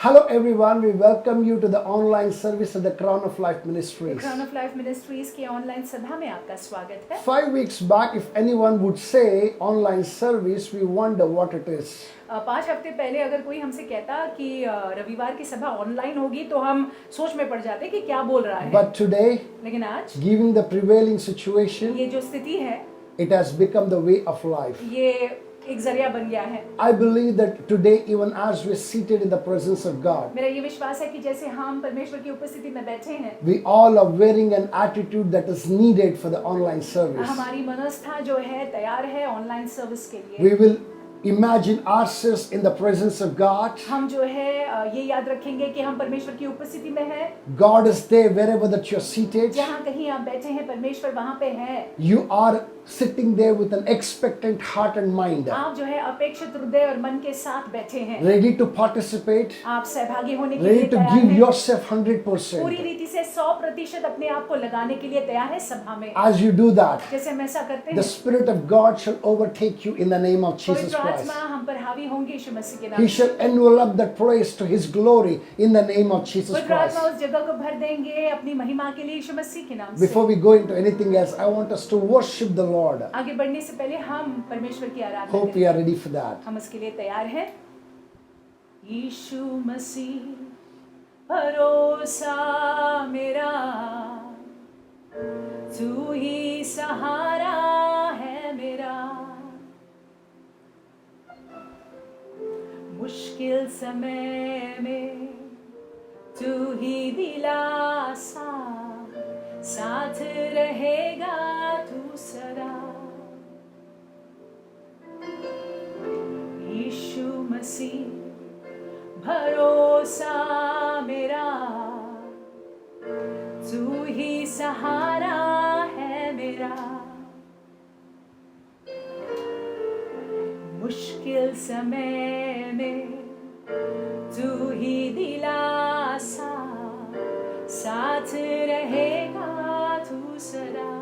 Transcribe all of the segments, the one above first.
Hello everyone, we welcome you to the online service of the Crown of Life Ministries. Crown of Life Ministries की online सभा में आपका स्वागत है। 5 weeks back, if anyone would say online service, we wonder what it is. 5 हफ्ते पहले अगर कोई हमसे कहता कि रविवार की सभा ऑनलाइन होगी तो हम सोच में पड़ जाते कि क्या बोल रहा है। But today, लेकिन आज given the prevailing situation, ये जो स्थिति है it has become the way of life. ये एक जरिया बन गया है। I believe that today, even as we're seated in the presence of God, मेरा ये विश्वास है कि जैसे हम परमेश्वर की उपस्थिति में बैठे हैं, we all are wearing an attitude that is needed for the online service. हमारी मनोस्था जो है तैयार है ऑनलाइन सर्विस के लिए। We will imagine ourselves in the presence of God. हम जो है ये याद रखेंगे कि हम परमेश्वर की उपस्थिति में हैं। God is there wherever that you're seated. जहाँ कहीं आप बैठे हैं परमेश्वर वहाँ पे है। You are sitting there with an expectant heart and mind, आप जो है अपेक्षित हृदय और मन के साथ बैठे हैं। ready to participate, आप सहभागी होने के लिए ready to तैयार give हैं। yourself पूरी 100%. रीति से 100% अपने आप को लगाने के लिए तैयार है सभा में। As you do that, जैसे हम ऐसा करते the हैं, Spirit of God shall overtake you in the name of Jesus पवित्र Christ. आत्मा हम पर हावी होंगे यीशु मसीह के नाम He से। shall envelop that place to His glory in the name of Jesus पवित्र आत्मा Christ. उस जगह को भर देंगे अपनी महिमा के लिए यीशु मसीह के नाम से। Before we go into anything else, I want us to worship the Lord. आगे बढ़ने से पहले हम परमेश्वर की आराधना Hope we करें। are ready for that. हम इसके लिए तैयार हैं। यीशु मसीह भरोसा मेरा, तू ही सहारा है मेरा, मुश्किल समय में तू ही दिलासा, साथ रहेगा तू सदा। यीशु मसीह भरोसा मेरा, तू ही सहारा है मेरा, मुश्किल समय में तू ही दिलासा, साथ रहेगा तू सदा।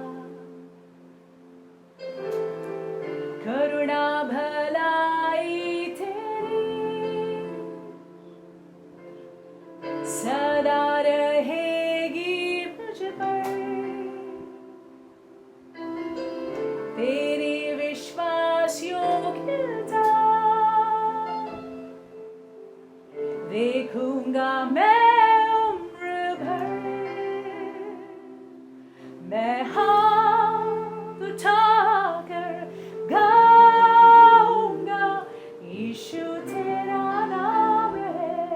करुणा भलाई तेरी सदा रहेगी मुझ पर, तेरी विश्वास योग्यता देखूंगा मैं उम्र भर। मैं हाथ उठाकर गाऊंगा, यीशु तेरा नाम है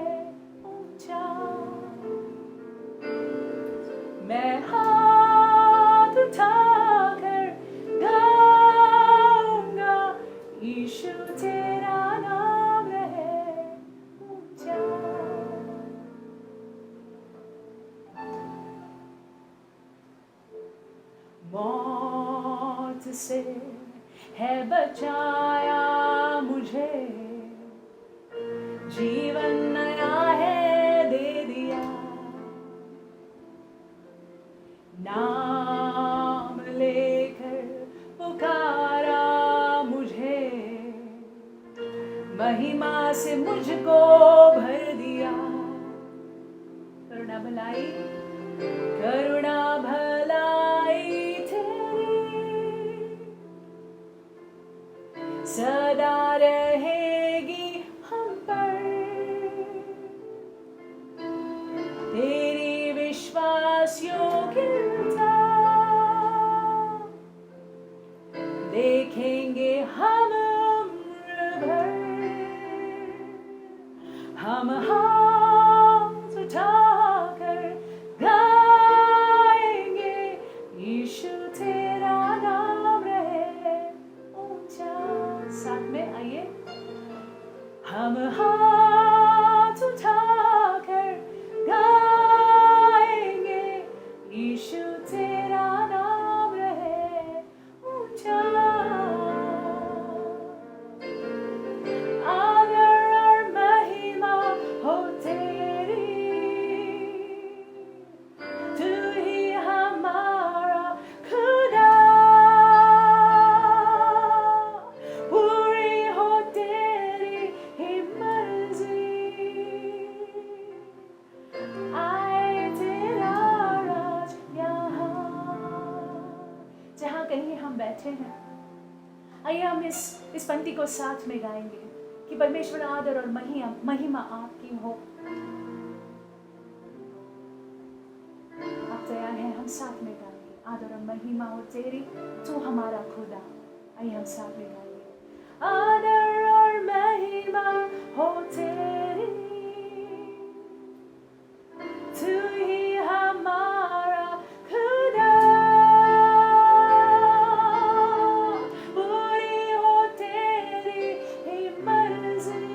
ऊंचा। मैं हाथ उठाकर गाऊंगा, यीशु तेरा नाम है ऊंचा। मौत से है बचाया मुझे, जीवन नया है दे दिया। नाम लेकर पुकारा मुझे, महिमा से मुझको भर दिया। करुणा भलाई, करुणा भलाई तेरी सदा रहेगी हम पर, तेरी विश्वास योग्यता देखेंगे हम उम्र भर। हम हाथ उठाकर गाएंगे, यीशु तेरा नाम रहे ऊंचा। साथ में आइए, हम हाथ उठाकर गाएंगे, यीशु तेरा नाम रहे ऊंचा। आदर और महिमा हो बैठे हैं, आइए हम इस पंक्ति को साथ में गाएंगे कि परमेश्वर आदर और महिमा आपकी हो। आप तैयार हैं? हम साथ में गाएंगे, आदर और महिमा हो तेरी, तू हमारा खुदा। आइए हम साथ में गाएंगे, आदर और महिमा हो तेरी, तू ही हमारा खुदा, पूरी हो तेरी ही मर्जी,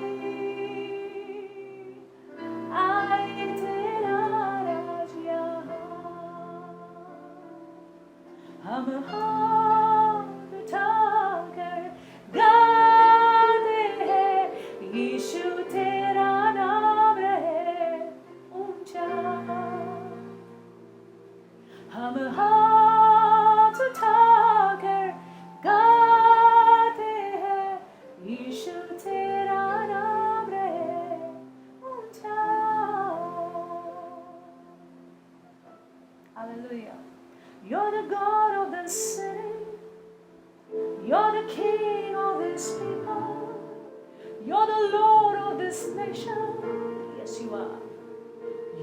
आए तेरा राज यहाँ। हम हाथ उठाकर गाते हैं, यीशु तेरा नाम रहे ऊंचा। हम हाथ उठाकर गाते हैं, यीशु तेरा नाम रहे ऊंचा। Hallelujah. You're the God of the city. You're the King of this people. You're the Lord of this nation. Yes, you are.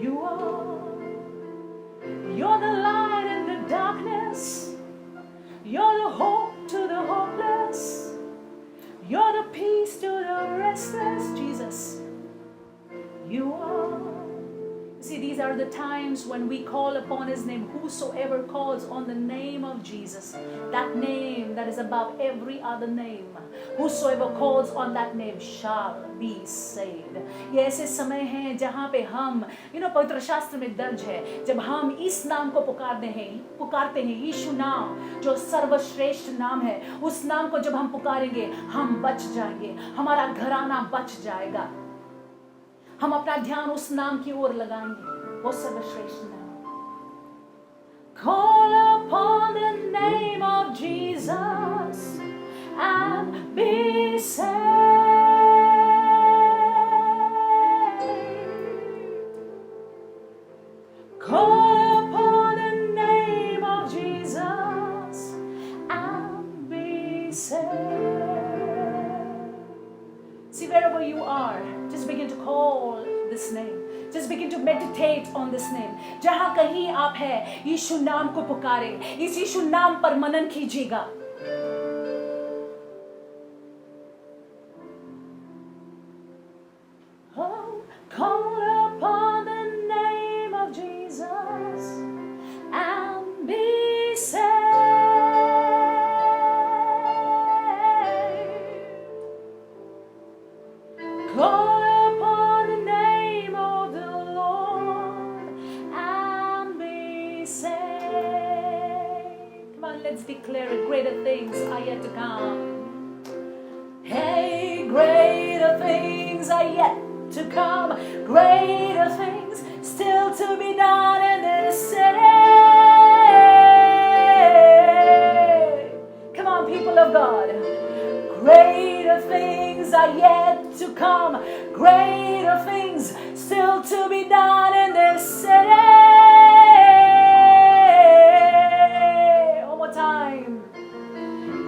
You are. You're the light in the darkness. You're the hope to the hopeless. You're the peace to the restless. Jesus, you are. See, these are the times when we call upon His name. Whosoever calls on the name of Jesus, that name that is above every other name, whosoever calls on that name shall be saved. ये ऐसे समय हैं जहाँ पे हम, पवित्र शास्त्र में दर्ज है, जब हम इस नाम को पुकारते हैं, यीशु नाम जो सर्वश्रेष्ठ नाम है, उस नाम को जब हम पुकारेंगे हम बच जाएंगे, हमारा घराना बच जाएगा। हम अपना ध्यान उस नाम की ओर लगाएंगे, वो सर्वश्रेष्ठ नाम। Call upon the name of Jesus and be saved. Call upon the name of Jesus and be saved. See, wherever you are, just begin to call this name. Just begin to meditate on this name. जहाँ कहीं आप हैं, यीशु नाम को पुकारें, इस यीशु नाम पर मनन कीजिएगा। Oh, call upon the name of Jesus and be saved. Call upon the name of the Lord and be saved. Come on, let's declare it. Greater things are yet to come. Hey, greater things are yet to come. Greater things still to be done in this city. Come on, people of God. Greater things are yet to come. Greater things still to be done in this city. One more time.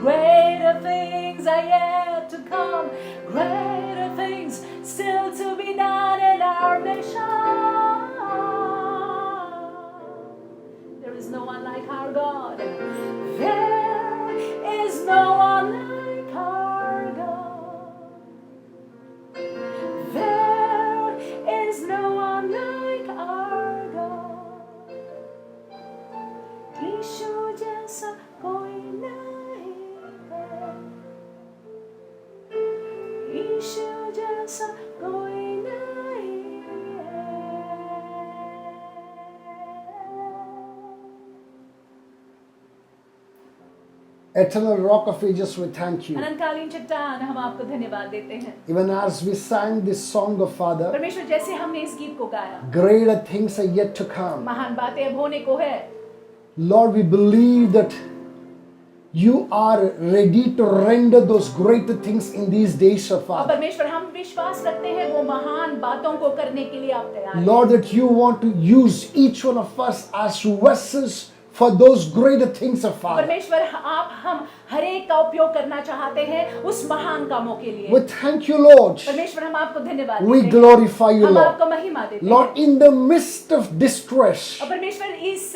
Greater things are yet to come. Greater things still to be done in our nation. There is no one like our God. There is no one like our God. There is no one like our God. यीशु जैसा कोई नहीं है, यीशु जैसा कोई नहीं है। Eternal Rock of Ages, we thank you. अनंतकालीन चट्टान, हम आपको धन्यवाद देते हैं। Even as we sang this song of Father, परमेश्वर, जैसे हमने इस गीत को गाया, greater things are yet to come. महान बातें अब होने को है। Lord, we believe that you are ready to render those greater things in these days of और Father. परमेश्वर, हम विश्वास रखते हैं वो महान बातों को करने के लिए आप तैयार हैं। Lord, that you want to use each one of us as vessels for those greater things of Father. परमेश्वर, हर एक का उपयोग करना चाहते हैं उस महान कामों के लिए। We thank you, Lord. परमेश्वर हम आपको धन्यवाद We देते हैं, glorify you, हम Lord. आपको महिमा देते हैं। Lord, in the midst of distress, और परमेश्वर इस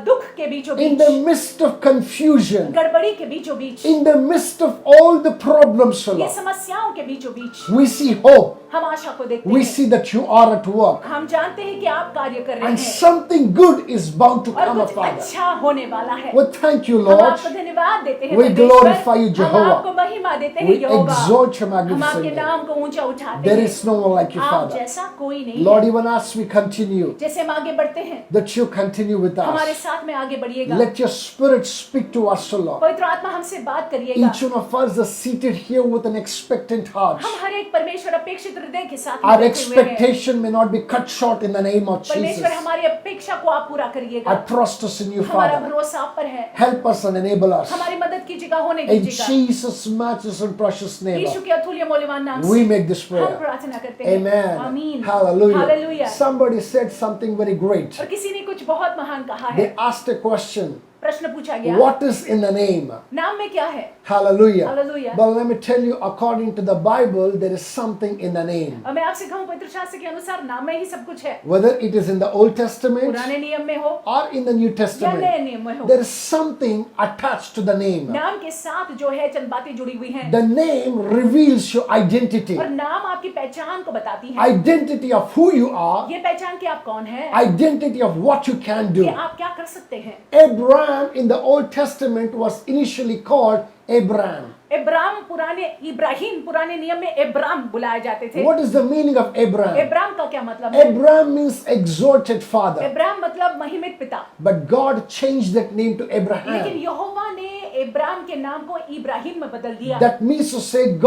दुख के बीचों in beach, the midst of confusion, गड़बड़ी के बीचों बीच, in the midst of all the problems, ये Lord, समस्याओं के बीचों बीच we see hope. हम आशा को देखते We हैं। see that you are at work. हम जानते हैं कि आप कार्य कर रहे And हैं something good is bound to और come, कुछ Father. अच्छा होने वाला है। Well, thank you, हम Lord. आपको धन्यवाद देते हैं We परमेश्वर। glorify you, हम Jehovah. आपको महिमा देते हैं We यहोवा। exalt your हम magnificent आपके name. नाम को ऊंचा उठाते There हैं। is no one like you, आप Father. जैसा कोई नहीं Lord, है। even as we continue, जैसे हम आगे बढ़ते हैं, that you continue with हमारे us. साथ में आगे बढ़िएगा। Let your spirit speak to us, O Lord. पवित्र आत्मा हमसे बात करिएगा। Each one of us is seated here with an expectant heart. हम हर एक परमेश्वर अपेक्षित हृदय के साथ Our बैठे हुए हैं। expectation may not be cut short in the name of परमेश्वर Jesus. हमारी अपेक्षा को आप पूरा I करिएगा। trust us in you, हमारा Father. भरोसा आप पर है। Help us and enable us. हमारी मदद कीजिएगा, होने In कीजिएगा। Jesus' matchless and precious name, Yeshu Lord, के अतुल्य मूल्यवान नाम we से make this हम prayer. प्रार्थना करते हैं। Amen. आमीन। Hallelujah. Hallelujah. Somebody said something very great. और किसी ने कुछ बहुत महान कहा है। They asked a question. प्रश्न पूछा गया, What is in the name? नाम में क्या है? Hallelujah. Hallelujah. But let me tell you, according to the Bible, there is something in the name. और मैं आपसे कहूँ पवित्र शास्त्र के अनुसार नाम में ही सब कुछ है। Whether it is in the Old Testament पुराने नियम में हो or in the New या नए Testament, नियम में हो, there is something attached to the name. नाम के साथ जो है चंद बातें जुड़ी हुई हैं। The name reveals your identity. और नाम आपकी पहचान को बताती है। Identity of who you are, ये पहचान कि आप कौन है, identity of what you can कि do. आप क्या कर सकते हैं। Abraham in the Old Testament was initially called Abraham. Ibrahim पुराने नियम में एब्राम बुलाए जाते थे। What is the meaning of Abraham? Abram का क्या मतलब है? Abraham means exalted father. Abram मतलब महिमित पिता। But God changed that name to लेकिन Abraham. यहोवा ने एब्राम के नाम को इब्राहिम में बदल दिया। That means to say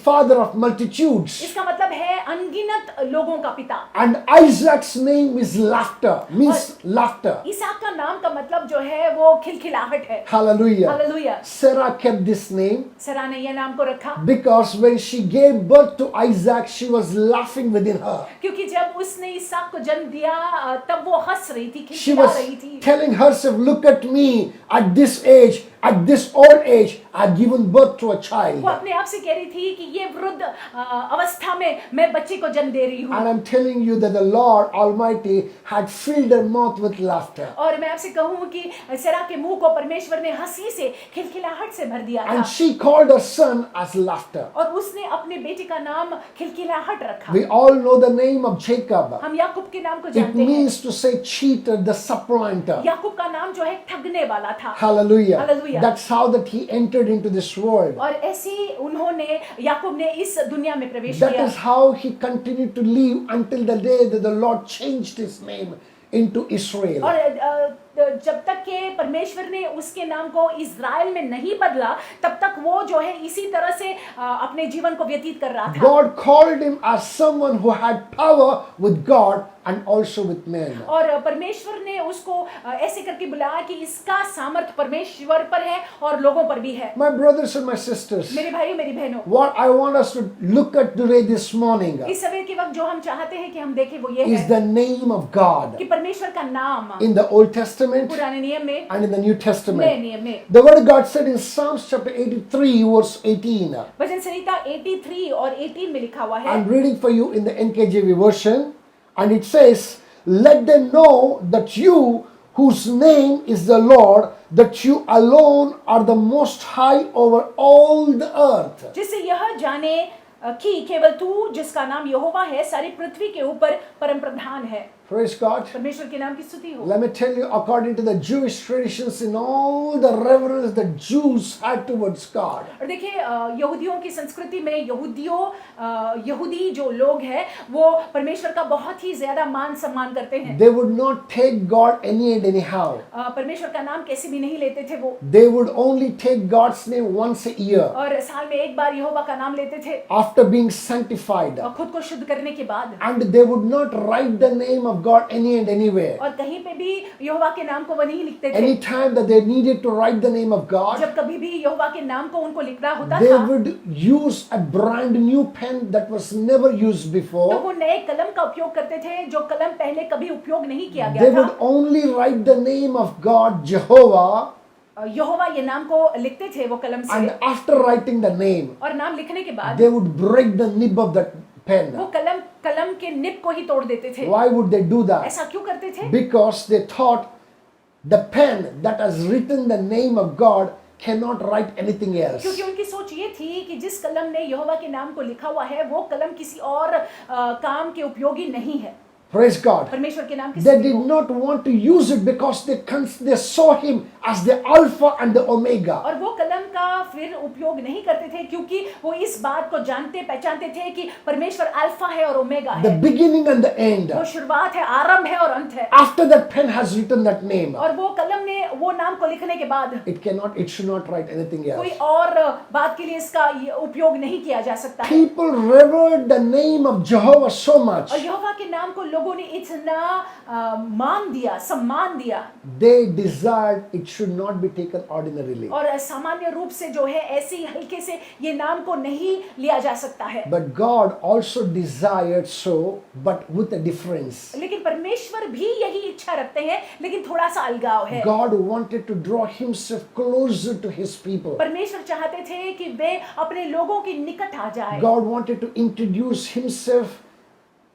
father of multitudes. इसका मतलब है अनगिनत लोगों का पिता। And Isaac's name is laughter, means laughter. इसहाक का नाम का मतलब जो है वो खिलखिलाहट है। Hallelujah. Hallelujah. Sarah kept this name सरा ने यह नाम को रखा because when she gave birth to Isaac, she was laughing within her. क्योंकि जब उसने इसहाक को जन्म दिया तब वो हंस रही थी, She खिलखिला was रही थी। telling herself, look at me at this age, at this old age, I've given birth to a child. वो अपने आप से कह रही थी कि ये वृद्ध अवस्था में मैं बच्चे को जन्म दे रही हूँ। And I'm telling you that the Lord Almighty had filled her mouth with laughter. और मैं आपसे कहूँ कि सरा के मुंह को परमेश्वर ने हंसी से खिलखिलाहट से भर दिया था। And she called her son as laughter. और उसने अपने बेटे का नाम खिलखिलाहट रखा। We all know the name of Jacob. हम याकूब के नाम को It जानते हैं। means to say cheater, the supplanter. याकूब का नाम जो है ठगने वाला था। Hallelujah. Hallelujah. That's how that he entered into this world. और ऐसे ही उन्होंने याकूब ने इस दुनिया में प्रवेश That किया। is how he continued to live until the day that the Lord changed his name into Israel. और जब तक के परमेश्वर ने उसके नाम को इज़राइल में नहीं बदला तब तक वो जो है इसी तरह से अपने जीवन को व्यतीत कर रहा था। God called him as someone who had power with God and also with men. और परमेश्वर ने उसको ऐसे करके बुलाया कि इसका सामर्थ परमेश्वर पर है और लोगों पर भी है। My brothers and my sisters, मेरे भाइयों मेरी बहनों, what I want us to look at today this morning इस सवेर के वक्त जो हम चाहते हैं कि हम देखें वो ये is है the name of God कि परमेश्वर का नाम in the Old Testament पुराने नियम में and in the New नए Testament. नियम में। The word of God said in Psalms chapter 83 verse 18. भजन संहिता 83 और 18 में लिखा हुआ है। I'm reading for you in the NKJV version, and it says, let them know that you, whose name is the Lord, that you alone are the most high over all the earth. जिससे यह जाने कि केवल तू जिसका नाम यहोवा है सारी पृथ्वी के ऊपर परम प्रधान है। Praise God. परमेश्वर के नाम की स्तुति हो। Let me tell you, according to the Jewish traditions, in all the reverence that Jews had towards God, और देखिए यहूदियों की संस्कृति में यहूदी जो लोग हैं वो परमेश्वर का बहुत ही ज्यादा मान सम्मान करते हैं। they would not take God any and anyhow. परमेश्वर का नाम कैसे भी नहीं लेते थे वो। They would only take God's name once a year और साल में एक बार यहोवा का नाम लेते थे after being sanctified. और खुद को शुद्ध करने के बाद। And they would not write the name of God any and anywhere. और कहीं पे भी यहोवा के नाम को वो नहीं लिखते थे। Anytime that they needed to write the name of God, जब कभी भी यहोवा के नाम को उनको लिखना होता they था would use a brand new pen that was never used तो before. वो नए कलम का उपयोग करते थे जो कलम पहले कभी उपयोग नहीं किया They गया would था। only write the name of God, Jehovah, यहोवा ये नाम को लिखते थे वो कलम And से, after writing the name, और नाम लिखने के बाद they would break the nib of that pen. वो कलम के निब को ही तोड़ देते थे। Why would they do that? ऐसा क्यों करते थे? Because they thought the pen that has written the name of God cannot write anything else. क्योंकि उनकी सोच ये थी कि जिस कलम ने यहोवा के नाम को लिखा हुआ है वो कलम किसी और काम के उपयोगी नहीं है। Praise God. परमेश्वर के नाम की They स्तुति did हो। not want to use it because they saw him as the Alpha and the Omega. और वो कलम का फिर उपयोग नहीं करते थे क्योंकि वो इस बात को जानते पहचानते थे कि परमेश्वर अल्फा है और ओमेगा The है, beginning and the end. वो शुरुआत है, आरंभ है और अंत है। After that pen has written that name, और वो कलम ने वो नाम को लिखने के बाद it should not write anything कोई else. और बात के लिए इसका ये उपयोग नहीं किया जा सकता है। People revered the name of Jehovah so much. और यहोवा के नाम को लोगों ने इतना मान दिया, सम्मान दिया, They desired it should not be taken ordinarily. और सामान्य रूप से जो है ऐसे ही हल्के से ये नाम को नहीं लिया जा सकता है। But God also desired so, but with a difference. लेकिन परमेश्वर भी यही इच्छा रखते हैं, लेकिन थोड़ा सा अलगाव है। God wanted to draw himself closer to his people. परमेश्वर चाहते थे कि वे अपने लोगों के निकट आ जाए, God wanted to introduce himself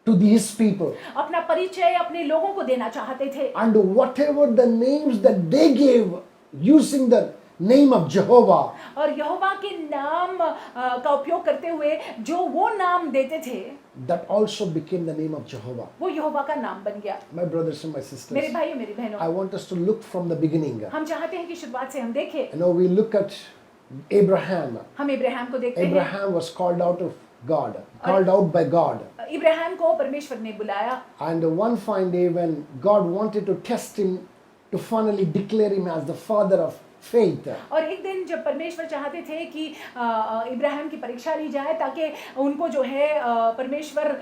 to his people. अपना परिचय अपने लोगों को देना चाहते थे। And whatever the names that they gave using the name of Jehovah, और यहोवा के नाम का उपयोग करते हुए जो वो नाम देते थे that also became the name of Jehovah. वो यहोवा का नाम बन गया। My brothers and my मेरे sisters, भाइयों मेरी बहनों, I want us to look from the beginning. हम चाहते हैं कि शुरुआत से हम देखें। You know, we look at Abraham. हम इब्राहिम को देखते हैं। Abraham was called out of God, called out by God. Ibrahim को परमेश्वर ने बुलाया, And one fine day when God wanted to test him to finally declare him as the father of faith, और एक दिन जब परमेश्वर चाहते थे कि इब्राहिम की परीक्षा ली जाए ताकि उनको जो है परमेश्वर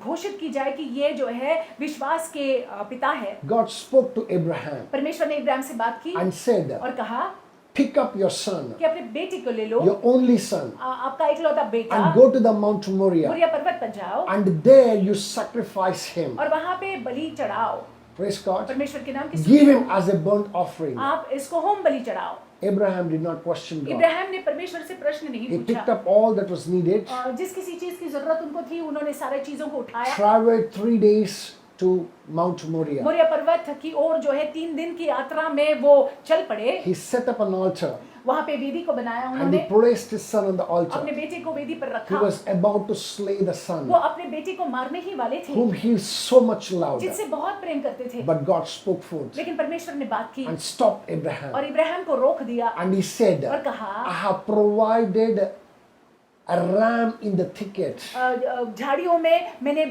घोषित की जाए कि ये जो है विश्वास के पिता है, God spoke to Abraham परमेश्वर ने इब्राहिम से बात की and said, और कहा pick up your son, कि अपने बेटे को ले लो, your only son, आपका इकलौता बेटा, and go to the Mount Moriah, Moriya पर्वत पर जाओ and there you sacrifice him. और वहां पे बलि चढ़ाओ। Praise God. परमेश्वर के नाम की Give स्तुति him हो। as a burnt offering. आप इसको होम बलि चढ़ाओ। Abraham did not question God. Ibrahim ने परमेश्वर से प्रश्न नहीं He picked पूछा, up all that was needed, और जिस किसी चीज की जरूरत उनको थी उन्होंने सारे चीजों को उठाया, traveled 3 days to Mount Moriah. Moriya पर्वत की ओर जो है 3 दिन की यात्रा में वो चल पड़े। He set up an altar वहां पे वेदी को बनाया and उन्होंने, he placed his son on the अपने altar. बेटे को वेदी पर He रखा। was about to slay the वो son अपने बेटे को मारने ही वाले थे, whom he so much loved. जिससे बहुत प्रेम करते थे, But God spoke forth लेकिन परमेश्वर ने बात की and stopped Abraham. और इब्राहिम को रोक दिया And he said, और कहा, I have provided a ram in the thicket. झाड़ियों में मैंने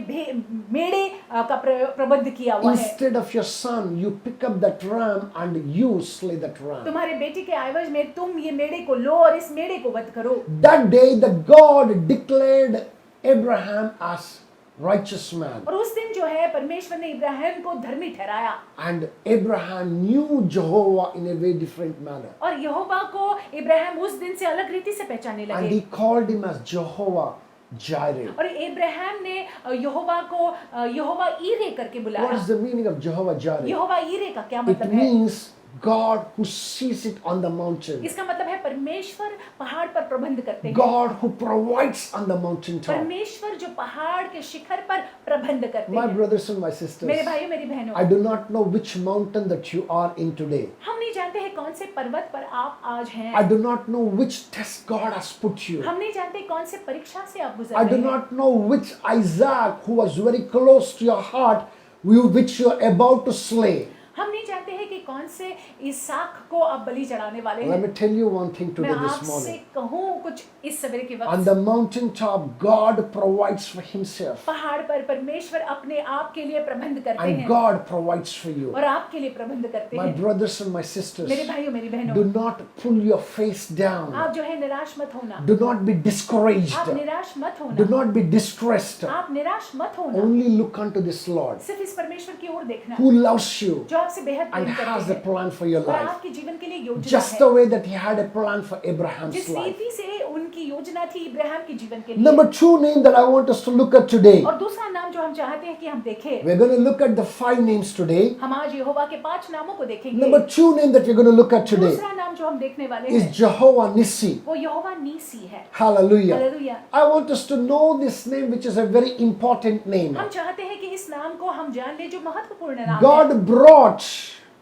मेढ़े का प्रबंध किया हुआ है, Instead of your son, you pick up that ram and you slay that ram. तुम्हारे बेटे के आवाज में तुम ये मेढ़े को लो और इस मेढ़े को वध करो। That day, the God declared Abraham as righteous man. और उस दिन जो है परमेश्वर ने इब्राहिम को धर्मी ठहराया, And Abraham knew Jehovah in a very different manner. और यहोवा को इब्राहिम उस दिन से अलग रीति से पहचानने And लगे, he called him as Jehovah Jireh. और इब्राहिम ने यहोवा को यहोवा ईरे करके What बुलाया। is the meaning of Jehovah Jireh? यहोवा ईरे का क्या It मतलब है? means God who sees it on the mountain. इसका मतलब है परमेश्वर पहाड़ पर प्रबंध करते हैं, God who provides on the mountain top. परमेश्वर जो पहाड़ के शिखर पर प्रबंध करते My हैं। brothers and my sisters, मेरे भाइयों मेरी बहनों, I do not know which mountain that you are in today. हम नहीं जानते हैं कौन से पर्वत पर आप आज हैं, I do not know which test God has put you. हम नहीं जानते कौन से परीक्षा से आप गुजर I do रहे हैं, not know which Isaac who was very close to your heart, which you are about to slay. हम नहीं जानते हैं कि कौन से इसहाक को आप बलि चढ़ाने वाले Let me हैं। tell you one thing मैं today this आपसे morning. कहूँ कुछ इस सवेरे के On वक्त, the mountain top, God provides for himself. पहाड़ पर परमेश्वर अपने आप के लिए प्रबंध करते And हैं God provides for you. और आपके लिए प्रबंध करते My हैं। brothers and my sisters, मेरे भाइयों मेरी do बहनों, not pull your face down. आप जो है निराश मत होना, Do not be discouraged. आप निराश मत Do होना, not be distressed. आप निराश मत होना, Only look unto this Lord सिर्फ इस परमेश्वर की ओर देखना who loves you, जो आपसे बेहद and प्रेम has करते a हैं plan for your और life. आपके जीवन के लिए योजना Just है, the way that he had a plan for Abraham's जिस life. रीति से उनकी योजना थी इब्राहिम के जीवन के लिए। Number 2 name that I want us to look at today. और दूसरा नाम जो हम चाहते हैं कि हम देखें, We're going to look at the 5 names today. हम आज यहोवा के 5 नामों को देखेंगे। Number 2 name that we're going to look at today दूसरा नाम जो हम देखने वाले is हैं Jehovah Nissi. वो यहोवा नीसी है। Hallelujah. Hallelujah. I want us to know this name, which is a very important name. हम चाहते हैं कि इस नाम को हम जान ले जो महत्वपूर्ण नाम है। God brought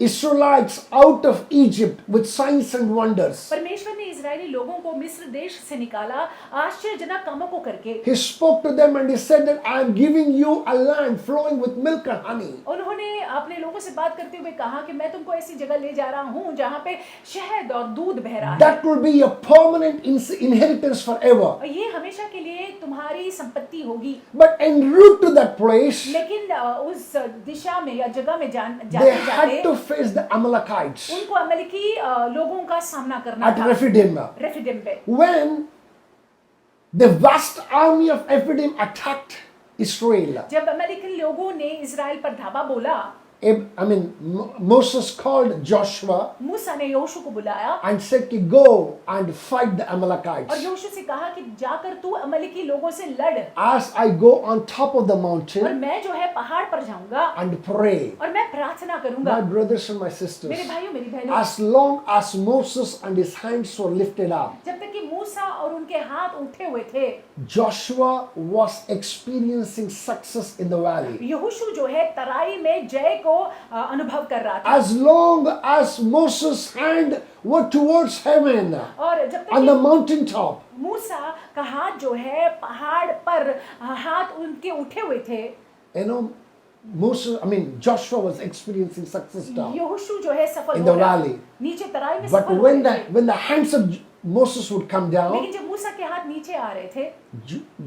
Israelites out of Egypt with signs and wonders. परमेश्वर ने इजरायली लोगों को मिस्र देश से निकाला आश्चर्यजनक कामों को करके। He spoke to them and he said that I am giving you a land flowing with milk and honey. उन्होंने अपने लोगों से बात करते हुए कहा कि मैं तुमको ऐसी जगह ले जा रहा हूँ जहाँ पे शहद और दूध बह रहा है That will be a permanent inheritance forever. और ये हमेशा के लिए तुम्हारी संपत्ति होगी। But en route to that place, लेकिन उस दिशा में या जगह में they जाते had जाते to face the Amalekites उनको अमलेकी लोगों का सामना करना at था Rephidim. रेफिडिम पे। When the vast army of Rephidim attacked Israel, जब अमेरिकन लोगों ने इजराइल पर धावा बोला, Moses called Joshua मूसा ने यहोशू को बुलाया and said, go and fight the और Amalekites. यहोशू से कहा कि जाकर तू अमलेकी लोगों से लड़ As I go on top of the और mountain मैं जो है पहाड़ पर जाऊंगा and pray. और मैं प्रार्थना करूंगा। My brothers and my sisters, मेरे भाइयों मेरी बहनों, as long as Moses and his hands were lifted up, जब तक कि मूसा और उनके हाथ उठे हुए थे, Joshua was experiencing success in the valley. यहोशू जो है तराई में जय को अनुभव कर रहा था। As long as Moses' hand were towards heaven और जब तक on the कि mountain top, मूसा का हाथ जो है पहाड़ पर हाथ उनके उठे हुए थे, Joshua was experiencing success down यहोशू जो है सफल in हो the रहा valley. नीचे तराई में But सफल हो when रहे थे। the hands of Moses would come down, लेकिन जब मूसा के हाथ नीचे आ रहे थे,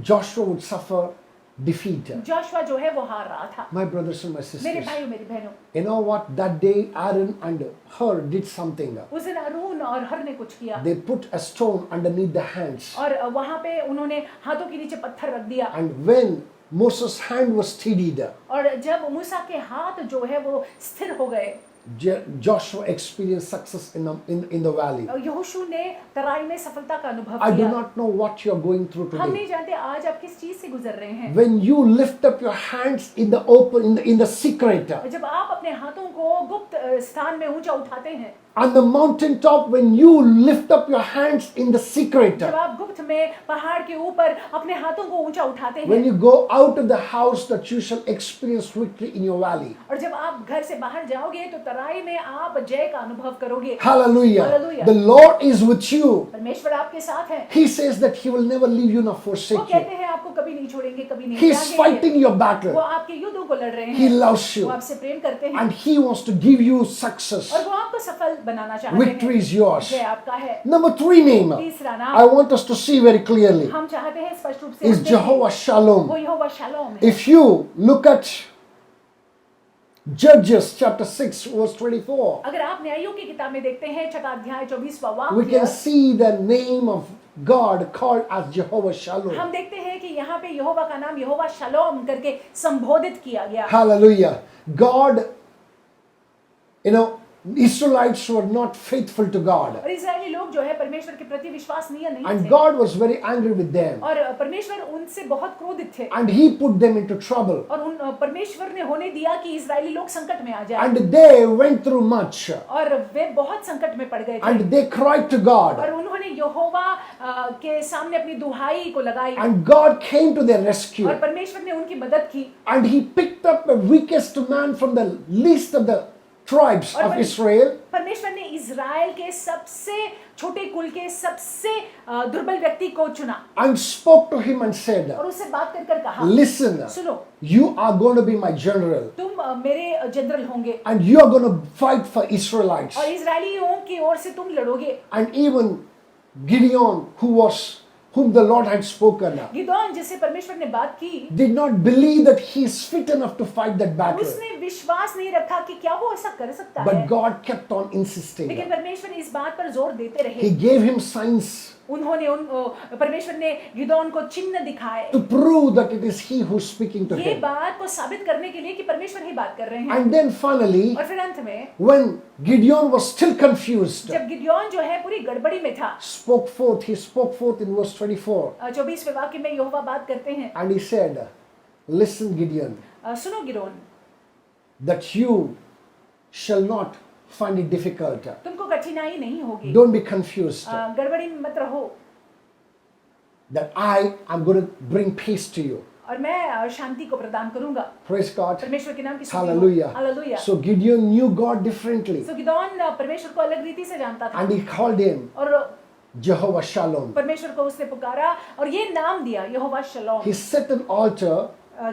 Joshua would suffer defeat. Joshua जो है वो हार रहा था। My brothers and my मेरे sisters, भाइयों मेरी बहनों, you know what? That day Aaron and Hur did something. उस दिन अरून और हर ने कुछ किया They put a stone underneath the hands. और वहां पे उन्होंने हाथों के नीचे पत्थर रख दिया And when Moses' hand was steadied, और जब मूसा के हाथ जो है वो स्थिर हो गए, Joshua experienced success in the valley. यहोशू ने तराई में सफलता का अनुभव I do किया। not know what you are going through हम नहीं today. जानते आज आप किस चीज से गुजर रहे हैं। When you lift up your hands in the open, in the secret, जब आप अपने हाथों को गुप्त स्थान में ऊंचा उठाते हैं, on the mountain top, when you lift up your hands in the secret, जब आप गुप्त में पहाड़ के ऊपर अपने हाथों को ऊंचा उठाते when हैं you go out of the house, that you shall experience victory in your valley. और जब आप घर से बाहर जाओगे तो तराई में आप जय का अनुभव करोगे। Hallelujah. Hallelujah. The Lord is with you. परमेश्वर आपके साथ है। He says that He will never leave you nor वो forsake you. कहते हैं आपको कभी नहीं छोड़ेंगे, कभी नहीं He is त्यागेंगे। fighting your वो battle आपके युद्धों को लड़ रहे He हैं। loves वो you आपसे प्रेम करते हैं and He wants to give you success. और वो आपको सफल बनाना चाहते हैं। Victory is yours. जय आपका है। Number 3 name, तीसरा I नाम want us to see very clearly, हम चाहते हैं स्पष्ट रूप से is हम देखें। Jehovah Shalom. वो यहोवा शालोम है। If you look at Judges chapter 6 verse 24, अगर आप न्यायों की किताब में देखते हैं 6 अध्याय 24वां we can वाक्य, see the name of God called as Jehovah Shalom. हम देखते हैं कि यहाँ पे यहोवा का नाम यहोवा शालोम करके संबोधित किया गया। Hallelujah. God, Israelites were not faithful to God. और इस्राएली लोग जो है परमेश्वर के प्रति विश्वसनीय नहीं And थे God was very angry with them. और परमेश्वर उनसे बहुत क्रोधित थे And He put them into trouble. और उन परमेश्वर ने होने दिया कि इस्राएली लोग संकट में आ जाए And they went through much. और वे बहुत संकट में पड़ गए थे And they cried to और God. उन्होंने यहोवा के सामने अपनी दुहाई को लगाई And God came to their rescue. और परमेश्वर ने उनकी मदद की And He picked up the weakest man from the least of the tribes of Israel. परमेश्वर ने इज़राइल के सबसे छोटे कुल के सबसे दुर्बल व्यक्ति को चुना And spoke to him and said, और उससे बात कर कहा, listen, सुनो, you are going to be my general. तुम मेरे जनरल होंगे And you are going to fight for Israelites. और इज़राइलियों की ओर से तुम लड़ोगे। And even Gideon, whom the Lord had spoken, Gideon जिससे परमेश्वर ने बात की, did not believe that he is fit enough to fight that battle. उसने विश्वास नहीं रखा कि क्या वो ऐसा कर सकता है। But God kept on लेकिन insisting. परमेश्वर इस बात पर जोर देते He रहे gave him signs उन्होंने परमेश्वर ने गिदोन को चिन्ह दिखाए to prove that it is he who's speaking to ये him. बात को साबित करने के लिए कि परमेश्वर ही बात कर रहे हैं। And then finally, और फिर अंत में when Gideon was still confused, जब गिदोन जो है पूरी गड़बड़ी में था, he spoke forth in verse 24, 24वें वाक्य में यहोवा बात करते हैं, and he said, listen Gideon, सुनो Gideon, that you shall not find it difficult. तुमको कठिनाई नहीं होगी, Don't be confused. गड़बड़ी में मत रहो, That I am going to bring peace to you. और मैं शांति को प्रदान करूंगा। Praise God. परमेश्वर के नाम की स्तुति हो। Hallelujah. Hallelujah. So Gideon knew God differently, तो गिदोन परमेश्वर को अलग रीति से जानता था and he called him और Jehovah Shalom. परमेश्वर को उसने पुकारा और ये नाम दिया यहोवा शलोम। He set an altar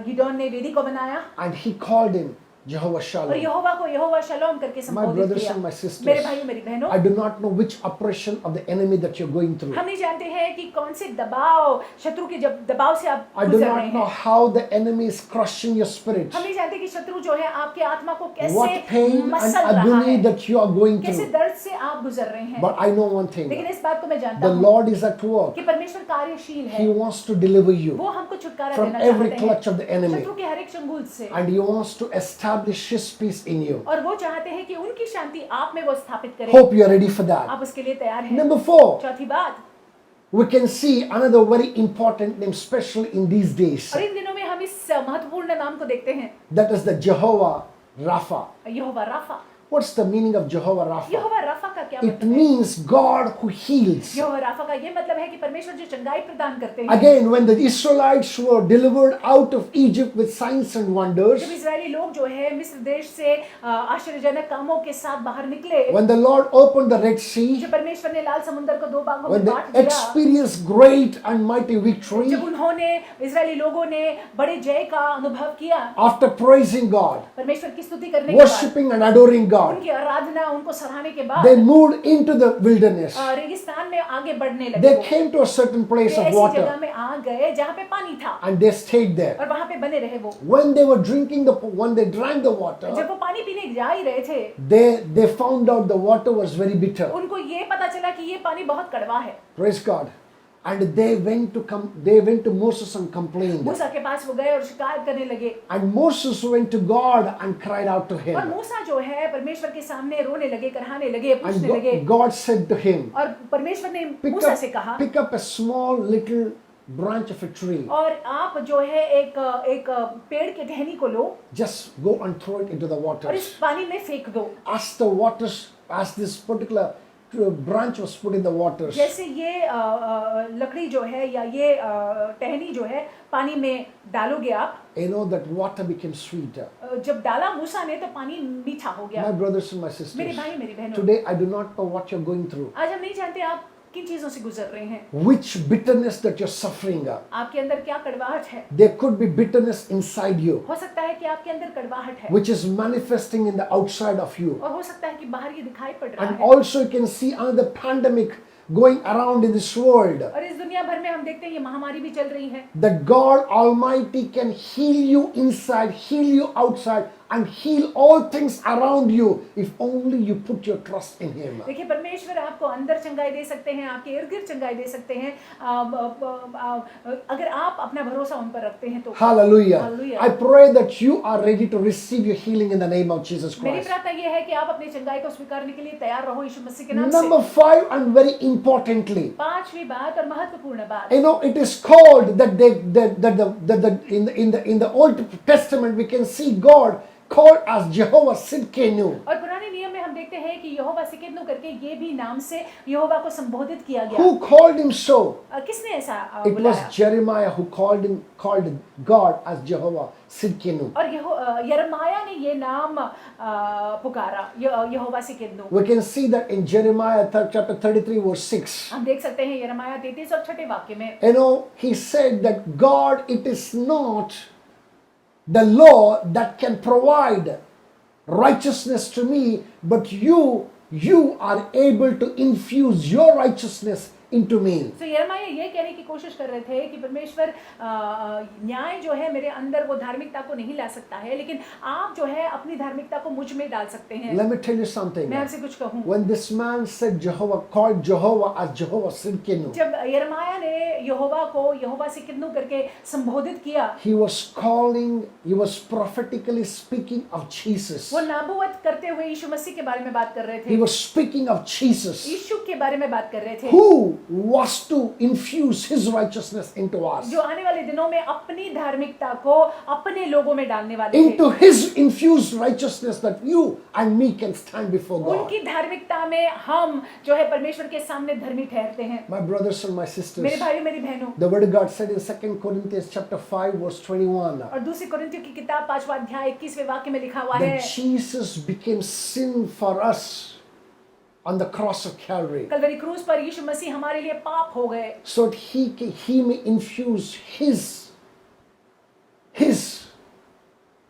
Gideon ने वेदी को बनाया and he called him Jehovah और Shalom. यहोवा को यहोवा शलोम करके My संबोधित brothers किया। and my sisters, मेरे भाइयों मेरी बहनों, I do not know which oppression of the enemy that you're going through. हम नहीं जानते हैं कि कौन से दबाव, शत्रु के जब दबाव से आप I do गुजर रहे not know हैं। how the enemy is crushing your spirit. हम नहीं जानते कि शत्रु जो है आपके आत्मा को कैसे What pain and मसल रहा agony है, that you are going कैसे through. दर्द से आप गुजर रहे हैं। But I know one लेकिन thing. इस बात को मैं जानता The हूँ Lord is at work. कि परमेश्वर कार्यशील He है, wants to deliver you वो हमको छुटकारा from देना every चाहते clutch हैं of the enemy. शत्रु के हर एक चंगुल से, And He wants to establish His peace in you. और वो चाहते हैं कि उनकी शांति आप में वो स्थापित करें। Hope you are ready for that. आप उसके लिए तैयार हैं। Number 4, चौथी बात, we can see another very important name, especially in these days. और इन दिनों में हम इस महत्वपूर्ण नाम को देखते हैं, That is the Jehovah Rapha. Jehovah Rapha. What's the meaning of Jehovah Rapha? Jehovah Rapha का क्या It मतलब है? means God who heals. Jehovah Rapha का ये मतलब है कि परमेश्वर जो चंगाई प्रदान करते हैं। Again, when the Israelites were delivered out of Egypt with signs and wonders, जब इजरायली लोग जो है मिस्र देश से आश्चर्यजनक कामों के साथ बाहर निकले, when the Lord opened the Red Sea, जब परमेश्वर ने लाल समुद्र को दो भागों में when they बांट दिया, experienced great and mighty victory, जब उन्होंने इजरायली लोगों ने बड़े जय का अनुभव किया, after praising God, परमेश्वर की स्तुति करने के बाद, worshiping and adoring God, उनकी आराधना उनको सराहने के they बाद moved into the wilderness. रेगिस्तान में आगे बढ़ने लगे। They वो came to a certain place way of ऐसी जगह water में आ गए जहाँ पे पानी था and they stayed there. और वहाँ पे बने रहे वो। When they were drinking when they drank the water, जब वो पानी पीने जा ही रहे थे, they found out the water was very bitter. उनको ये पता चला कि ये पानी बहुत कड़वा है। Praise God. And they went to Moses and complained. मूसा के पास वो गए और शिकायत करने लगे, And Moses went to God and cried out to और him. मूसा जो है परमेश्वर के सामने रोने लगे, कराहने लगे, And पूछने लगे, God said to him, और परमेश्वर ने pick मूसा से कहा, up a small little branch of a tree. और आप जो है एक पेड़ के टहनी को लो Just go and throw it into the और waters. इस पानी में फेंक दो। As this particular branch was put in the waters, जैसे ये लकड़ी जो है या ये टहनी जो है पानी में डालोगे आप, you know that water became sweeter. जब डाला मूसा ने तो पानी मीठा हो गया। My brothers and my मेरे sisters, भाई मेरी बहनों, today I do not know what you're going through, आज हम नहीं जानते आप किन चीजों से गुजर रहे हैं, which bitterness that you're suffering. आपके अंदर क्या कड़वाहट है। There could be bitterness inside you, हो सकता है कि आपके अंदर कड़वाहट है which is manifesting in the outside of you. और हो सकता है कि बाहर ये दिखाई पड़ रहा And है। also you can see another pandemic going around in this world. और इस दुनिया भर में हम देखते हैं ये महामारी भी चल रही है। That God Almighty can heal you inside, heal you outside, and heal all things around you if only you put your trust in Him. देखिए परमेश्वर आपको अंदर चंगाई दे सकते हैं, आपके इर्द गिर्द चंगाई दे सकते हैं, अगर आप अपना भरोसा उन पर रखते हैं तो। Hallelujah. Hallelujah. I pray that you are ready to receive your healing in the name of Jesus मेरी Christ. प्रार्थना ये है कि आप अपनी चंगाई को स्वीकारने के लिए तैयार रहो यीशु मसीह के नाम से। Number 5, and very importantly, पांचवी बात और महत्वपूर्ण बात, you know, it is called in the Old Testament we can see God called as Jehovah Sidkenu. और पुराने नियम में हम देखते हैं कि यहोवा सिकेदनु करके ये भी नाम से यहोवा को संबोधित किया गया। Who called him so? किसने ऐसा It was बुलाया? Jeremiah who called God as Jehovah Sidkenu. और यरमाया ने ये नाम पुकारा यहोवा सिकेदनु। We can see that in Jeremiah chapter 33 verse 6. हम देख सकते हैं यरमाया 33 और 6 वाक्य में, You know, he said that God, it is not the law that can provide righteousness to me, but you are able to infuse your righteousness into me. तो यिर्मयाह ये कहने की कोशिश कर रहे थे कि परमेश्वर न्याय जो है मेरे अंदर वो धार्मिकता को नहीं ला सकता है, लेकिन आप जो है अपनी धार्मिकता को मुझ में डाल सकते हैं। Let me tell you something. मैं आपसे कुछ कहूँ, When this man said Jehovah, called Jehovah as Jehovah Sidkenu, जब यिर्मयाह ने यहोवा को यहोवा सिदकिनु करके संबोधित किया, he was prophetically speaking of Jesus. वो नबूवत करते हुए यीशु मसीह के बारे में बात कर रहे He थे, was speaking of Jesus, यीशु के बारे में बात कर रहे थे, who was to infuse his righteousness into us, जो आने वाले दिनों में अपनी धार्मिकता को अपने लोगों में डालने वाले थे। into his infused righteousness that you and me can stand before God. उनकी धार्मिकता में हम जो है परमेश्वर के सामने धर्मी ठहरते हैं। My brothers and my sisters, मेरे भाइयों मेरी बहनों, the word of God said in 2 Corinthians chapter 5 verse 21 और दूसरी कोरिन्थियों की किताब 5वां अध्याय 21वें वाक्य में लिखा हुआ है, that Jesus became sin for us on the cross of Calvary, Kalvari क्रूस पर यीशु मसीह हमारे लिए पाप हो गए, so that he may infuse his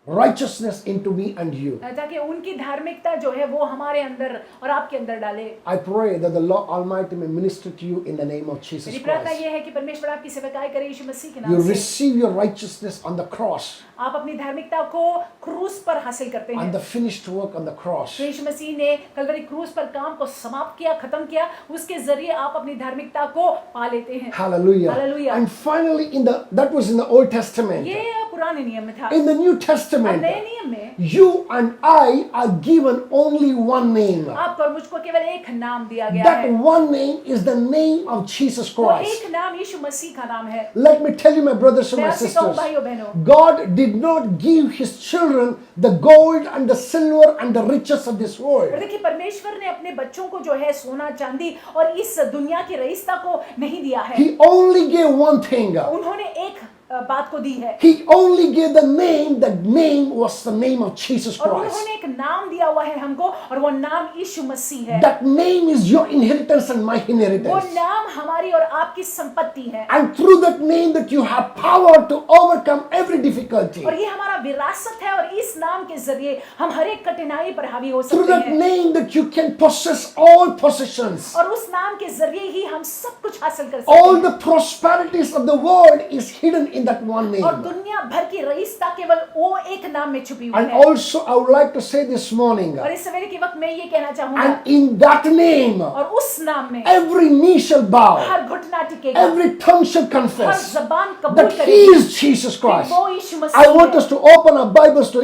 righteousness into me and you. ताकि उनकी धार्मिकता जो है वो हमारे अंदर और आपके अंदर डाले। I pray that the Lord Almighty may minister to you in the name of Jesus मेरी प्रार्थना Christ. ये है कि परमेश्वर आपकी सेवकाई करे यीशु मसीह के You नाम से। receive your righteousness on the cross, आप अपनी धार्मिकता को क्रूस पर हासिल करते on हैं। the finished work on the cross. तो यीशु मसीह ने कलवरी क्रूस पर काम को समाप्त किया, खत्म किया, उसके जरिए आप अपनी धार्मिकता को पा लेते हैं। Hallelujah. Hallelujah. And finally, that was in the Old Testament. ये पुराने नियम में था। In the New अब Testament, नए नियम में you and I are given only one name. आपको और मुझको केवल एक नाम दिया गया That है। one name is the name of Jesus वो Christ. एक नाम यीशु मसीह का नाम है। Let me tell you, my brothers and मैं my आपसे कहूँ sisters, भाइयों बहनों, God did not give his children the gold and the silver and the riches of this और world. देखिए परमेश्वर ने अपने बच्चों को जो है सोना चांदी और इस दुनिया की रईसता को नहीं दिया है। He only gave one thing. उन्होंने एक बात को दी है, He only gave the name. The name was the name of Jesus और Christ. उन्होंने एक नाम दिया हुआ है हमको, और वो नाम यीशु मसीह है। That name is your inheritance and my वो inheritance. नाम हमारी और आपकी संपत्ति है, And through that name that you have power to overcome every difficulty. और ये हमारा विरासत है, और इस नाम के जरिए हम हर एक कठिनाई पर हावी हो Through सकते that हैं, name that you can possess all possessions. और उस नाम के जरिए ही हम सब कुछ हासिल कर सकते All हैं। the prosperities of the world is hidden in that one और name. दुनिया भर की रईसता केवल वो एक नाम में छुपी हुई And है। also I would like to say this morning, और इस सवेरे के वक्त मैं ये कहना चाहूंगा, and in that name, और उस नाम में every knee shall bow, हर घुटना टिकेगा, every tongue shall हर confess जबान कबूल that He करेगी is Jesus कि Christ. वो यीशु I मसीह want है। us to open our Bibles to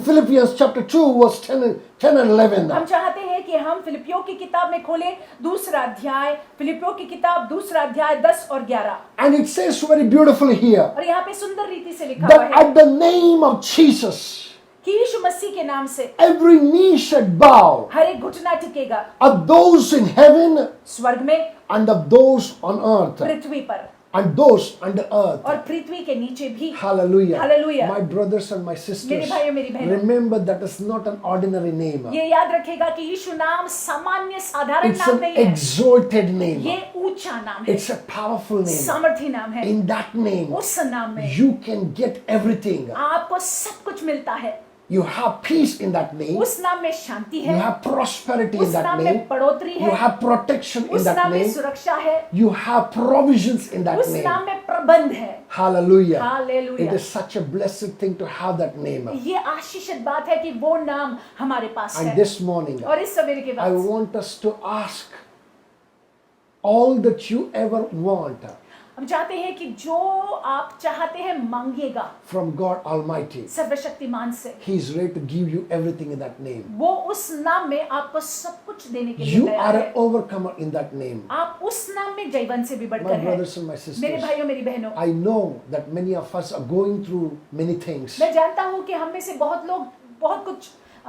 Philippians chapter 2 verse 10 and 11. हम चाहते हैं कि हम फिलिपियों की किताब में खोलें दूसरा अध्याय, फिलिपियों की किताब दूसरा अध्याय 10 और 11, And it says very beautifully here और यहाँ पे सुंदर रीति से लिखा हुआ that है at the name of Jesus, कि यीशु मसीह के नाम से every knee shall bow, हर एक घुटना टिकेगा, of those in heaven स्वर्ग में, and of those on earth पृथ्वी पर and those under earth. और पृथ्वी के नीचे भी। Hallelujah. Hallelujah. My brothers and my मेरे sisters, भाइयों मेरी बहनों, remember that is not an ordinary name. ये याद रखेगा कि यीशु नाम सामान्य साधारण It's नाम an नहीं है, exalted name. ये ऊंचा नाम है, It's a powerful name. सामर्थी नाम है। In that name, उस नाम में you can get everything. आपको सब कुछ मिलता है। You have peace in that name. उस नाम में शांति You है, have prosperity in उस that नाम name. में बढ़ोतरी You है, have protection in उस that नाम में name. सुरक्षा है, You have provisions in that उस name. नाम में प्रबंध है। Hallelujah. Hallelujah. It is such a blessed thing to have that name. ये आशीषित बात है कि वो नाम हमारे पास And है। this morning, और इस सवेरे के I बाद want us to ask all that you ever want हम चाहते हैं कि जो आप चाहते हैं मांगिएगा from God Almighty. सर्वशक्तिमान से, He is ready to give you everything in that name. वो उस नाम में आपको सब कुछ देने के लिए You तैयार are है। an overcomer in that name. आप उस नाम में जयवंत से भी My बढ़कर हैं। brothers and my मेरे sisters, भाइयों मेरी बहनों, I know that many of us are going through many things, मैं जानता हूँ कि हम में से बहुत लोग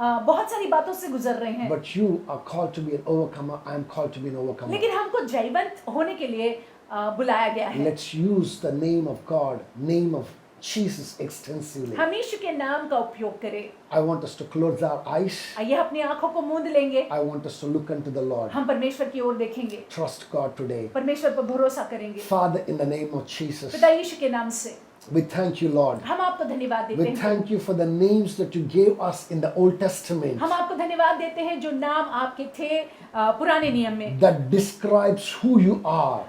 बहुत सारी बातों से गुजर रहे हैं, but you are called to be an overcomer. I am called to be an overcomer. लेकिन हमको जयवंत होने के लिए बुलाया गया है। Let's use the name of God, name of Jesus extensively. हम यीशु के नाम का उपयोग करें। I want us to close our eyes. आइए अपनी आंखों को मूंद लेंगे, I want us to look unto the Lord. हम परमेश्वर की ओर देखेंगे, Trust God today. परमेश्वर पर भरोसा करेंगे। Father, in the name of Jesus, पिता यीशु के नाम से We thank you, Lord. हम आपको धन्यवाद देते We हैं। thank you for the names that you gave us in the Old Testament हम आपको धन्यवाद देते हैं जो नाम आपके थे पुराने नियम में, that describes who you are.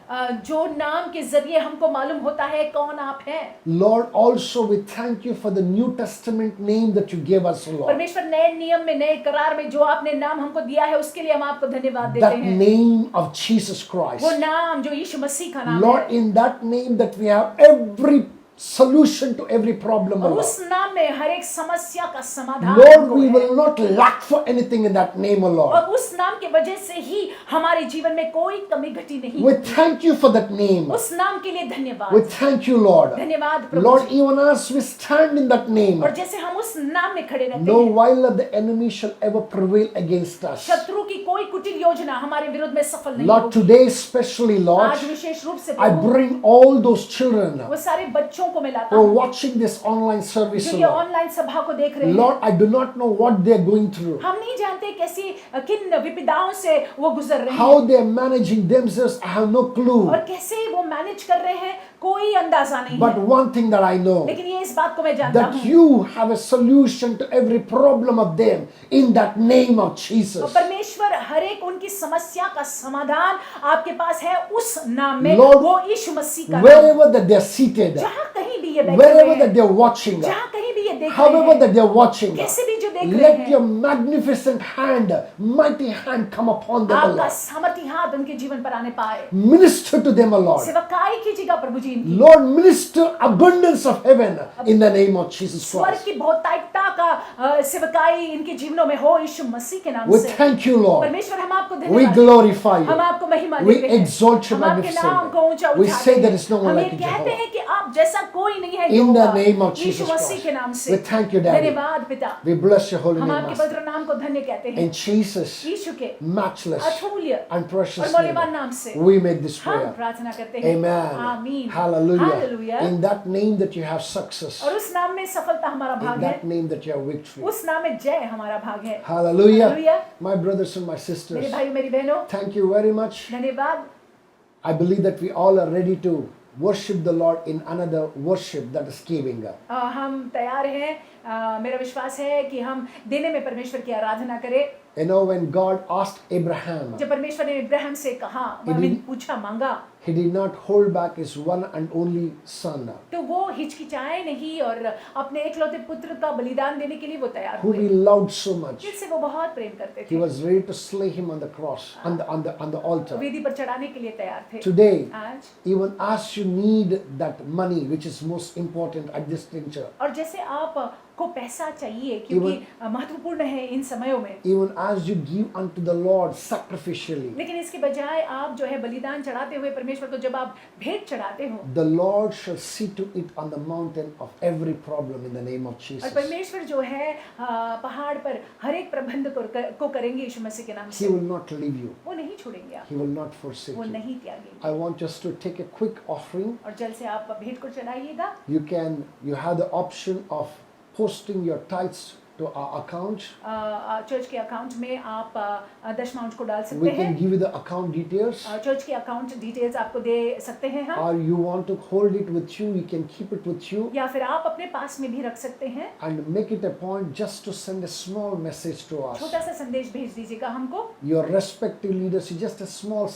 जो नाम के जरिए हमको मालूम होता है कौन आप हैं। Lord, also we thank you for the New Testament name that you gave us, Lord. परमेश्वर नए नियम में, नए करार में जो आपने नाम हमको दिया है उसके लिए हम आपको धन्यवाद देते That हैं। name of Jesus Christ. वो नाम जो यीशु मसीह का नाम Lord, है, in that name that we have every solution to every problem, और Lord. उस नाम में हर एक समस्या का समाधान Lord, हमको we है। will not lack for anything in that name, O Lord. और उस नाम के वजह से ही हमारे जीवन में कोई कमी घटी नहीं। We thank you for that name. उस नाम के लिए We धन्यवाद। thank you, Lord. धन्यवाद प्रभु Lord, ji. even as we stand in that name, और जैसे हम उस नाम में खड़े रहते no हैं, while of the enemy shall ever prevail against us. शत्रु की कोई कुटिल योजना हमारे विरुद्ध में सफल नहीं Lord, होगी। today especially, Lord, आज विशेष रूप से I Prabhu, bring all those children वो सारे बच्चों को मैं लाता who are हूँ watching this online service, जो O ये Lord. ऑनलाइन सभा को देख रहे हैं। Lord, I do not know what they are going through, हम नहीं जानते कैसी किन विपदाओं से वो गुजर रहे हैं how they are managing themselves. I have no clue. और कैसे वो मैनेज कर रहे हैं, कोई अंदाजा नहीं But है। one thing that I know, लेकिन ये इस बात को मैं जानता that हूँ, you have a solution to every problem of them in that name of और Jesus. परमेश्वर हर एक उनकी समस्या का समाधान आपके पास है उस नाम में। Lord, वो यीशु मसीह का नाम, Wherever that they are seated, जहाँ कहीं भी ये बैठे wherever हुए that हैं, they are watching, जहाँ कहीं भी ये देख रहे however हैं, that they are watching, कैसे भी जो देख रहे let हैं, your magnificent hand, mighty hand come upon them, O आपका Lord. सामर्थी हाथ उनके जीवन पर आने पाए। Minister to them, O Lord. सेवकाई कीजिएगा प्रभु जी इनकी। Lord, minister abundance of heaven in the name of Jesus स्वर्ग Christ. की बहुतायता का सेवकाई इनके जीवनों में हो यीशु मसीह के नाम We से। thank you, Lord. परमेश्वर हम आपको We धन्यवाद, glorify हम you. आपको महिमा We देते हैं, exalt your हम आपके नाम को ऊंचा magnificent. We उठाते say हैं। there is no one हम ये like you, कहते Jehovah. हैं कि आप जैसा कोई नहीं है In the Jehovah. name of Yeshu Jesus मसीह के Christ. नाम से We thank you, Daddy. धन्यवाद पिता। We bless your holy हम name, आपके Master. पवित्र नाम को धन्य कहते हैं In Jesus' यीशु के matchless अतुल्य and और precious मौल्यवान name, नाम से we make this हम prayer. प्रार्थना करते हैं। Amen. आमीन। Hallelujah. Hallelujah. In that name that you have success. और उस नाम में सफलता हमारा In भाग है, that name that you have victory. उस नाम में जय हमारा भाग है। Hallelujah. Hallelujah. My brothers and my मेरे sisters, भाई मेरी बहनों, thank you very much. धन्यवाद। I believe that we all are ready to worship the Lord in another worship that is giving up. हम तैयार हैं। मेरा विश्वास है कि हम देने में परमेश्वर की आराधना करें। You know, when God asked Abraham, जब परमेश्वर ने इब्राहिम से कहा, पूछा, मांगा, he did not hold back his one and only son, तो वो हिचकिचाए नहीं और अपने एकलौते पुत्र का बलिदान देने के लिए वो तैयार whom हुए, he loved so much. जिससे वो बहुत प्रेम करते He थे। was ready to slay him on the cross, on the altar. वेदी पर चढ़ाने के लिए तैयार थे। Today, आज even as you need that money, which is most important at this juncture, और जैसे आप को पैसा चाहिए क्योंकि महत्वपूर्ण है इन समयों में, even as you give unto the Lord sacrificially, लेकिन इसके बजाय आप जो है बलिदान चढ़ाते हुए परमेश्वर को जब आप भेंट चढ़ाते हो, the Lord shall see to it on the mountain of every problem in the name of और Jesus. परमेश्वर जो है पहाड़ पर हर एक प्रबंध को करेंगे यीशु मसीह के नाम He से। will not leave you. वो नहीं छोड़ेंगे आप, He will not forsake वो you. नहीं त्यागेंगे। I want us to take a quick offering. और जल्द से आप भेंट को चढ़ाइएगा। You have the option of posting your tithes to our account. Church के अकाउंट में आप दशमांश को डाल We सकते can हैं। give you the account details. Church के अकाउंट डिटेल्स आपको दे सकते हैं हम, Or you want to hold it with you, you can keep it with you. या फिर आप अपने पास में भी रख सकते हैं। And make it a point just to send a small message to us. छोटा सा संदेश भेज दीजिएगा हमको, Your respective leaders, you just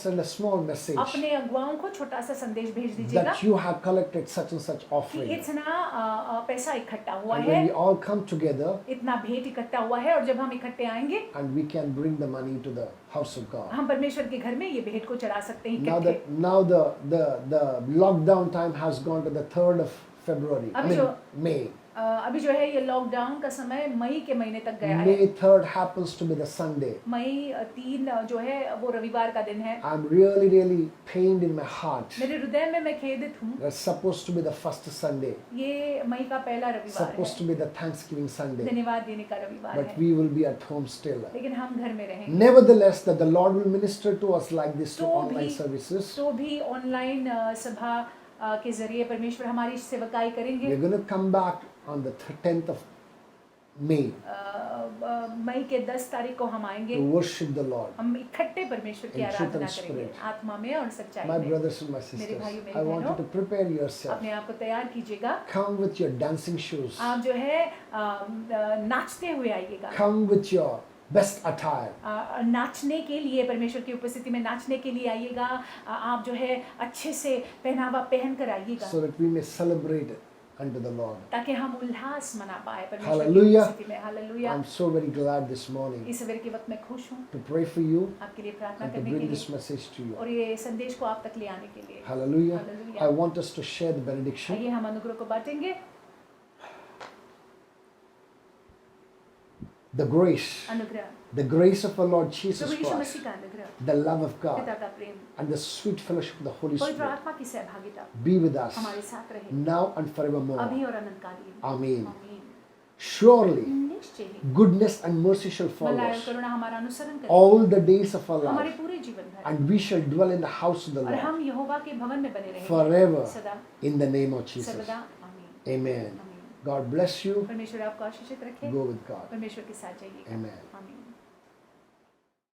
send a small message अपने अगुवाओं को छोटा सा संदेश भेज दीजिएगा that you have collected such and such कि offering. इतना पैसा इकट्ठा हुआ And है, when we all come together, इतना भेंट इकट्ठा हुआ है, और जब हम इकट्ठे आएंगे and we can bring the money to the house of God. हम परमेश्वर के घर में ये भेंट को चढ़ा सकते हैं Now इकट्ठे। the lockdown time has gone to the 3rd of February. I अभी mean, May. अभी जो है ये लॉकडाउन का समय मई के महीने तक गया है। May 3rd happens to be the Sunday. मई 3 जो है वो रविवार का दिन है। I'm really pained in my heart. मेरे हृदय में मैं खेदित हूँ। That's supposed to be the first Sunday. ये मई का पहला रविवार Supposed to है, be the Thanksgiving Sunday. धन्यवाद देने का रविवार But है, we will be at home still. लेकिन हम घर में रहेंगे। Nevertheless, that the Lord will minister to us like this through तो online भी- services. तो भी ऑनलाइन सभा के जरिए परमेश्वर हमारी सेवकाई करेंगे। We're going to come back on the 10th of May. मई के 10 तारीख को हम आएंगे, to worship the Lord. हम इकट्ठे परमेश्वर की In truth आराधना and करेंगे spirit. आत्मा में और सच्चाई My में। brothers and my मेरे sisters, भाइयों मेरी I want you बहनों, to prepare yourself. अपने आप को तैयार कीजिएगा। Come with your dancing shoes. आप जो है नाचते हुए आइएगा। Come with your best attire. नाचने के लिए, परमेश्वर की उपस्थिति में नाचने के लिए आइएगा। आप जो है अच्छे से पहनावा पहन कर आइएगा, So that we may celebrate unto the Lord. ताकि हम उल्लास मना पाए परमेश्वर की Hallelujah. उपस्थिति में। Hallelujah. I'm so very glad this morning इस सवेरे के वक्त मैं खुश हूँ to pray for you आपके लिए प्रार्थना and to करने के bring this लिए message to you. और ये संदेश को आप तक ले आने के लिए। Hallelujah. Hallelujah. I want us to share the benediction. आइए हम अनुग्रह को बांटेंगे। The grace, अनुग्रह, the grace of our Lord Jesus Prabhu Yeshu Christ, मसीह का अनुग्रह, the love of पिता God, का प्रेम, and the sweet fellowship of the Holy पवित्र Spirit आत्मा की सहभागिता be with us हमारे साथ रहे, now and forevermore. अभी और अनंतकालीन। Amen. आमीन। Surely, निश्चय ही goodness and mercy shall follow भलाई और us करुणा हमारा अनुसरण करे all the days of our हमारे life, पूरे जीवन भर, and we shall dwell in the house of the और Lord हम यहोवा के भवन में बने रहेंगे forever सदा in the name of Jesus. सर्वदा। आमीन। Amen. आमीन। God bless you. परमेश्वर आपको आशीषित रखे। Go with God. परमेश्वर के साथ जाइए। Amen. आमीन।